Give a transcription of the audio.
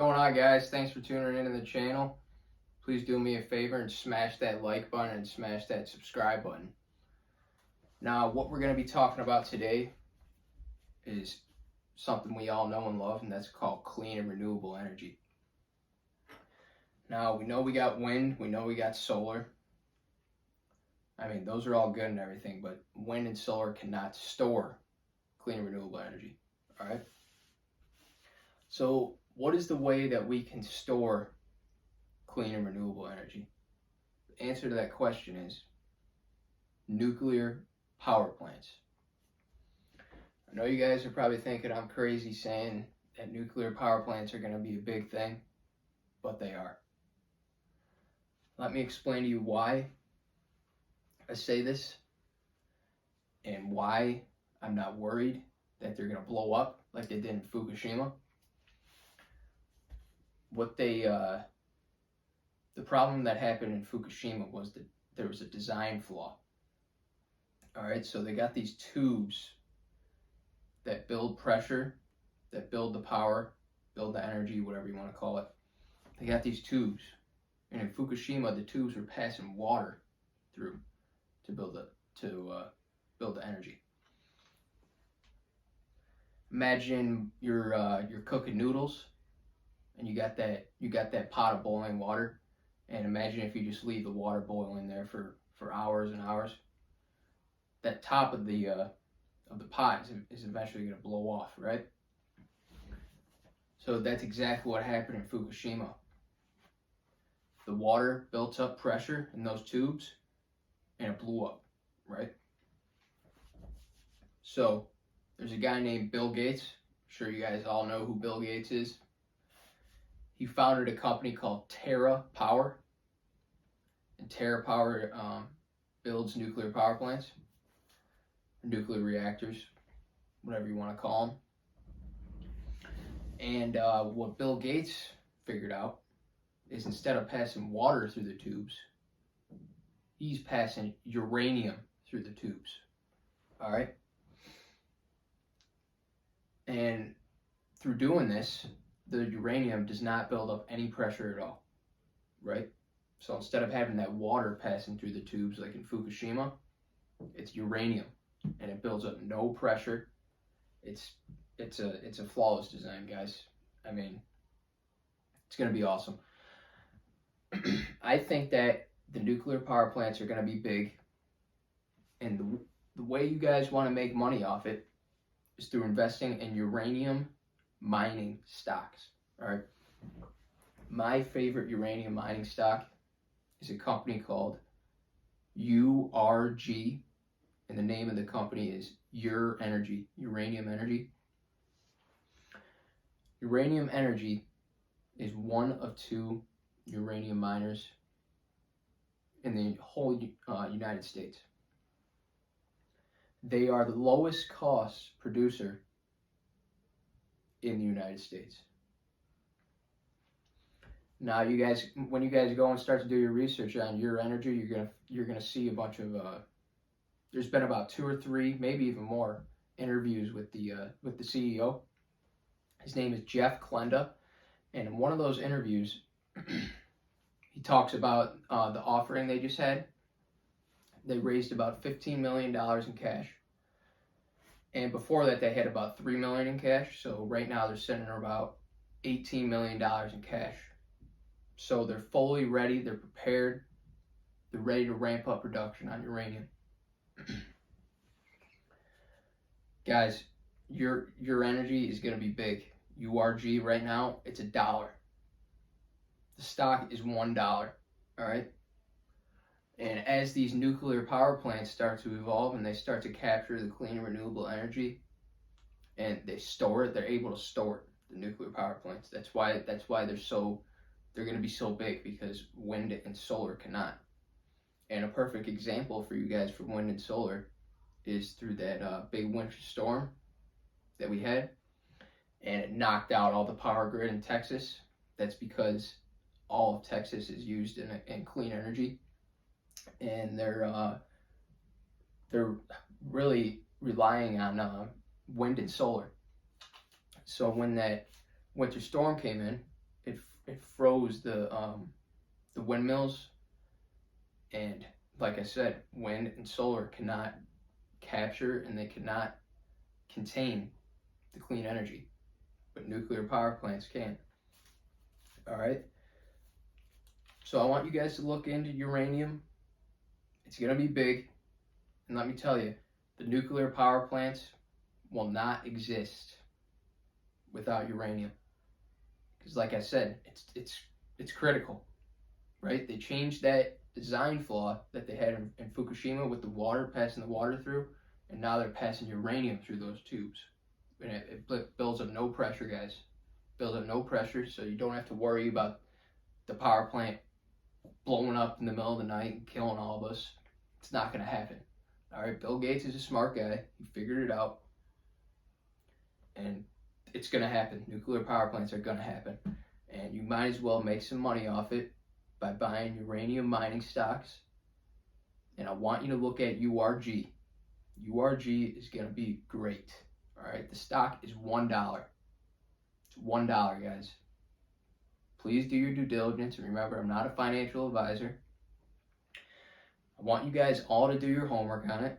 going on, guys? Thanks for tuning into the channel. Please do me a favor and smash that like button and smash that subscribe button. Now, what we're going to be talking about today is something we all know and love, and that's called clean and renewable energy. Now, we know we got wind, we know we got solar. I mean, those are all good and everything, but wind and solar cannot store clean and renewable energy, all right? So, what is the way that we can store clean and renewable energy? The answer to that question is nuclear power plants. I know you guys are probably thinking I'm crazy saying that nuclear power plants are going to be a big thing, but they are. Let me explain to you why I say this and why I'm not worried that they're going to blow up like they did in Fukushima. The problem that happened in Fukushima was that there was a design flaw. All right, so they got these tubes that build pressure, that build the power, build the energy, whatever you want to call it. They got these tubes, and in Fukushima, the tubes were passing water through to build the energy. Imagine you're cooking noodles, and you got that pot of boiling water, and imagine if you just leave the water boiling there for hours and hours. That top of the pot is eventually going to blow off, right? So that's exactly what happened in Fukushima. The water built up pressure in those tubes, and it blew up, right? So there's a guy named Bill Gates. I'm sure you guys all know who Bill Gates is. He founded a company called TerraPower, and TerraPower builds nuclear power plants, nuclear reactors, whatever you want to call them. And what Bill Gates figured out is instead of passing water through the tubes, he's passing uranium through the tubes. All right? And through doing this, the uranium does not build up any pressure at all, right? So instead of having that water passing through the tubes like in Fukushima, it's uranium, and it builds up no pressure. It's a flawless design, guys. I mean, it's gonna be awesome. I think that the nuclear power plants are gonna be big, and the way you guys want to make money off it is through investing in uranium mining stocks. All right. My favorite uranium mining stock is a company called URG, and the name of the company is Uranium Energy. Uranium Energy is one of two uranium miners in the whole United States. They are the lowest cost producer in the United States. Now, you guys, when you guys go and start to do your research on Urg, you're gonna see a bunch of. There's been about 2 or 3, maybe even more, interviews with the CEO. His name is Jeff Klenda, and in one of those interviews, he talks about the offering they just had. They raised about $15 million in cash. And before that, they had about $3 million in cash. So right now they're sitting at about $18 million in cash. So they're fully ready. They're prepared. They're ready to ramp up production on uranium. Guys, your energy is going to be big. URG right now, it's $1. The stock is $1. All right. And as these nuclear power plants start to evolve and they start to capture the clean and renewable energy, and they store it, they're able to store it. The nuclear power plants. That's why they're going to be so big, because wind and solar cannot. And a perfect example for you guys for wind and solar is through that big winter storm that we had, and it knocked out all the power grid in Texas. That's because all of Texas is used in clean energy. And they're really relying on wind and solar. So when that winter storm came in, froze the windmills, and like I said, wind and solar cannot capture and they cannot contain the clean energy, but nuclear power plants can. All right. So I want you guys to look into uranium. It's gonna be big, and let me tell you, the nuclear power plants will not exist without uranium. Because, like I said, it's critical, right? They changed that design flaw that they had in Fukushima with the water, passing the water through, and now they're passing uranium through those tubes, and it builds up no pressure, guys. Builds up no pressure, so you don't have to worry about the power plant blowing up in the middle of the night and killing all of us. It's not going to happen. All right, Bill Gates is a smart guy. He figured it out, and it's going to happen. Nuclear power plants are going to happen, and you might as well make some money off it by buying uranium mining stocks. And I want you to look at URG. URG is going to be great. All right, the stock is $1. It's $1, guys. Please do your due diligence, and remember, I'm not a financial advisor. I want you guys all to do your homework on it.